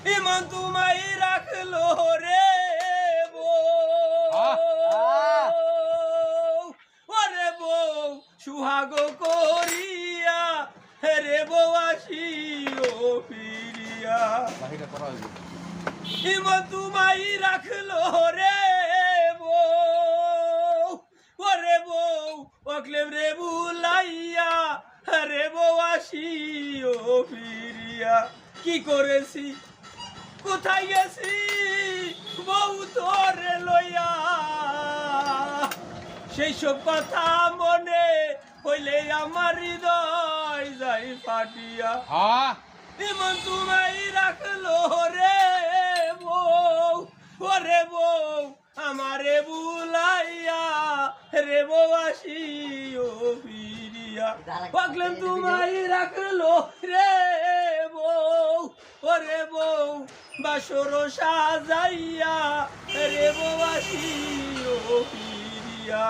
ইমান তোমায় রাখলো রে বউ ওরে বউ সুহাগ করিয়া রে বউ আসিও ফিরিয়া ইমান তোমায় রাখলো রে বউ ওরে বউ অকলেম রে বুলাইয়া রে বউ আসিও ফিরিয়া কি করেছি কোথায় গেছি বউ তোরে লইয়া সেই সব কথা মনে হইলে আমার হৃদয় যাই ফাটিয়া ইমন তোমায় রাখলো রে বউ ওরে বউ আমারে বুলাইয়া রে বউ আসিও ফিরিয়া পাগলেন তোমায় রাখলো রে বউ ওরে বউ বাসর সাজাইয়া রে বউ আসিও ফিরিয়া